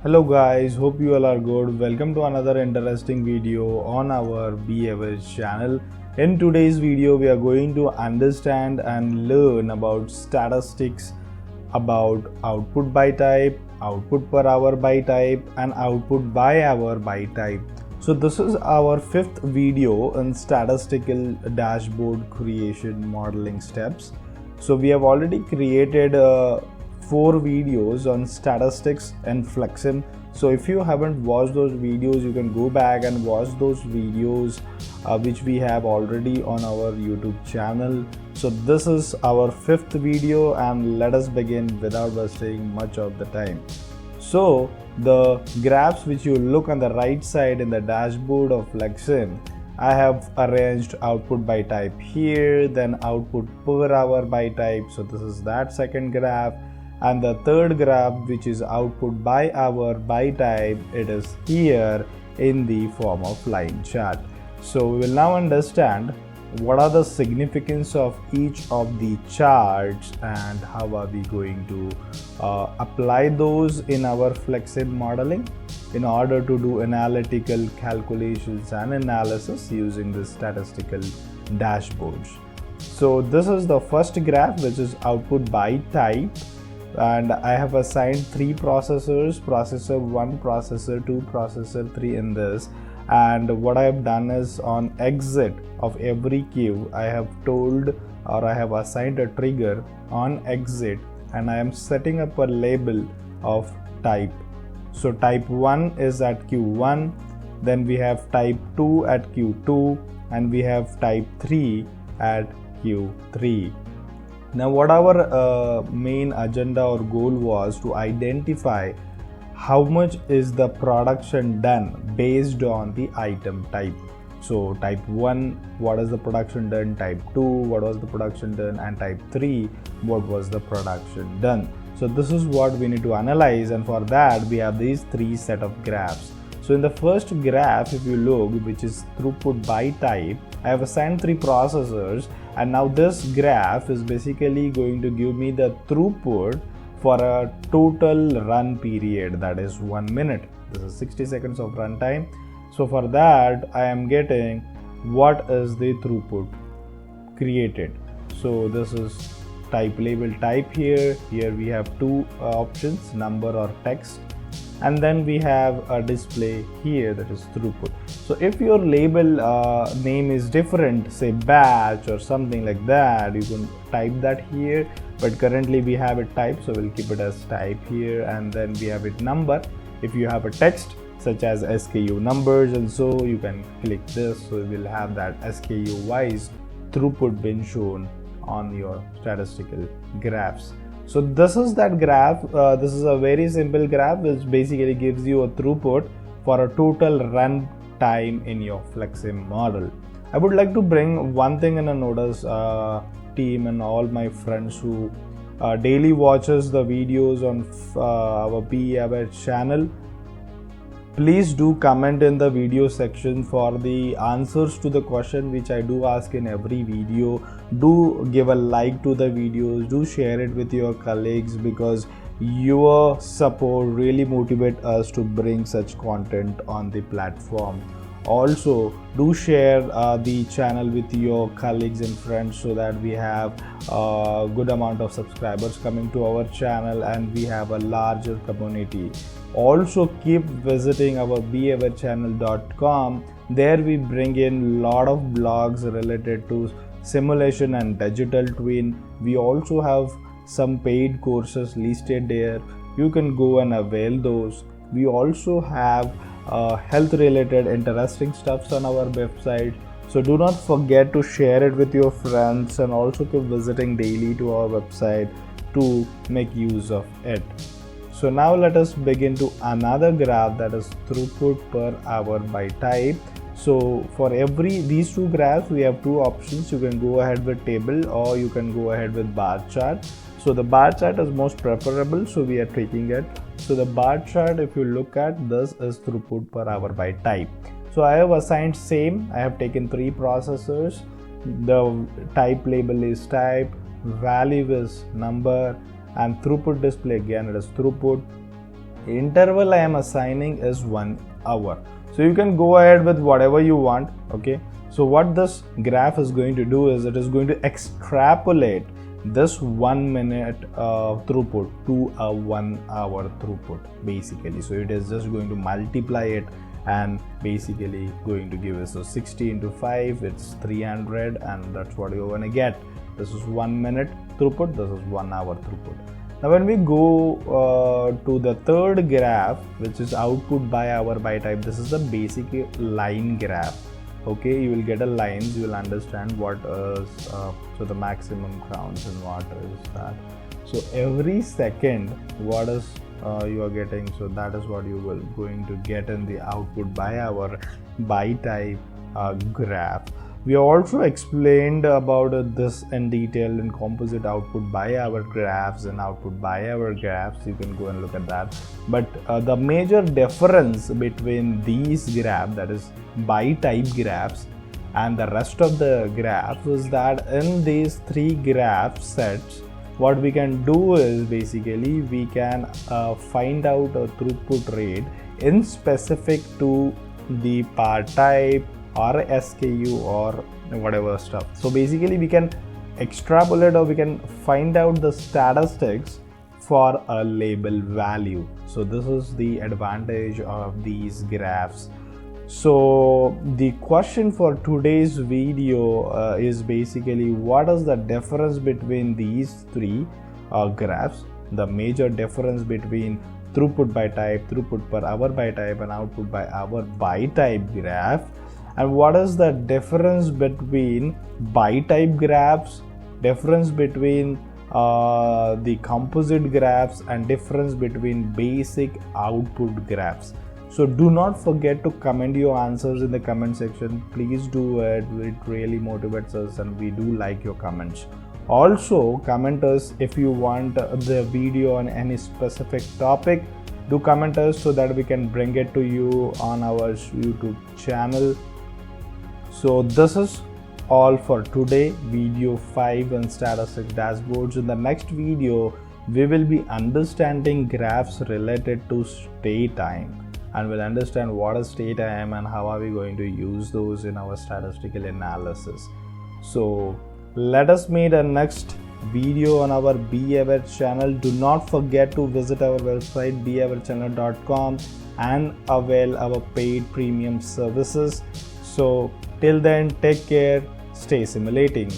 Hello guys, hope you all are good. Welcome to another interesting video on our BAverage channel. In today's video, we are going to understand and learn about statistics about output by type, output per hour by type, and output by hour by type. So this is our fifth video in statistical dashboard creation modeling steps. So we have already created 4 videos on statistics and Flexsim. So if you haven't watched those videos, you can go back and watch those videos which we have already on our YouTube channel. So this is our fifth video, and let us begin without wasting much of the time. So the graphs which you look on the right side in the dashboard of Flexsim, I have arranged output by type here, then output per hour by type. So this is that second graph. And the third graph, which is output by hour by type, it is here in the form of line chart. So we will now understand what are the significance of each of the charts and how are we going to apply those in our Flexsim modeling in order to do analytical calculations and analysis using the statistical dashboards. So this is the first graph, which is output by type. And I have assigned 3 processors, processor 1, processor 2, processor 3 in this. And what I have done is on exit of every queue, I have told or I have assigned a trigger on exit, and I am setting up a label of type. So type 1 is at Q1, then we have type 2 at Q2, and we have type 3 at Q3. Now what our main agenda or goal was to identify how much is the production done based on the item type. So type 1, what is the production done, type 2, what was the production done, and type 3, what was the production done. So this is what we need to analyze, and for that we have these 3 set of graphs. So in the first graph, if you look, which is throughput by type, I have assigned 3 processors, and now this graph is basically going to give me the throughput for a total run period, that is 1 minute. This is 60 seconds of run time. So for that I am getting what is the throughput created. So this is type label type here. Here we have 2 options, number or text. And then we have a display here, that is throughput. So if your label name is different, say batch or something like that, you can type that here, but currently we have it type, so we'll keep it as type here. And then we have it number. If you have a text such as SKU numbers, and so you can click this, so you will have that SKU wise throughput being shown on your statistical graphs. So this is that graph. This is a very simple graph which basically gives you a throughput for a total run time in your Flexsim model. I would like to bring one thing in a notice, team and all my friends who daily watches the videos on our BAverage channel. Please do comment in the video section for the answers to the question which I do ask in every video. Do give a like to the videos, do share it with your colleagues, because your support really motivates us to bring such content on the platform. Also do share the channel with your colleagues and friends so that we have a good amount of subscribers coming to our channel and we have a larger community. Also keep visiting our beaverchannel.com. There we bring in lot of blogs related to simulation and digital twin. We also have some paid courses listed there. You can go and avail those. We also have health related interesting stuffs on our website. So do not forget to share it with your friends, and also keep visiting daily to our website to make use of it. So now let us begin to another graph, that is throughput per hour by type. So for these 2 graphs we have 2 options. You can go ahead with table or you can go ahead with bar chart. So the bar chart is most preferable, so we are taking it. So the bar chart, if you look at this, is throughput per hour by type. So I have assigned same. I have taken 3 processors. The type label is type, value is number, and throughput display, again it is throughput. interval I am assigning is 1 hour. So you can go ahead with whatever you want. Okay, so what this graph is going to do is it is going to extrapolate this 1 minute throughput to a 1 hour throughput basically. So it is just going to multiply it and basically going to give us, so 60 into 5, it's 300, and that's what you're going to get. This is 1 minute throughput, this is 1 hour throughput. Now when we go to the third graph, which is output by hour by type, this is the basic line graph. Okay, you will get a lines, you will understand what is so the maximum counts and what is that. So every second what is you are getting, so that is what you will going to get in the output by hour by type graph. We also explained about this in detail in composite output by hour graphs and output by hour graphs. You can go and look at that. But the major difference between these graphs, that is by type graphs, and the rest of the graphs is that in these three graph sets, what we can do is basically we can find out a throughput rate in specific to the part type or SKU or whatever stuff. So basically we can extrapolate or we can find out the statistics for a label value. So this is the advantage of these graphs. So the question for today's video is basically what is the difference between these three graphs, the major difference between throughput by type, throughput per hour by type, and output by hour by type graph, and what is the difference between by type graphs, difference between the composite graphs, and difference between basic output graphs. So do not forget to comment your answers in the comment section. Please do it. It really motivates us and we do like your comments. Also comment us if you want the video on any specific topic. Do comment us so that we can bring it to you on our YouTube channel. So this is all for today, video 5 and statistic dashboards. In the next video we will be understanding graphs related to stay time, and we'll understand what is stay time and how are we going to use those in our statistical analysis. So let us meet a next video on our BeAware channel. Do not forget to visit our website beawarechannel.com and avail our paid premium services. So till then, take care, stay simulating.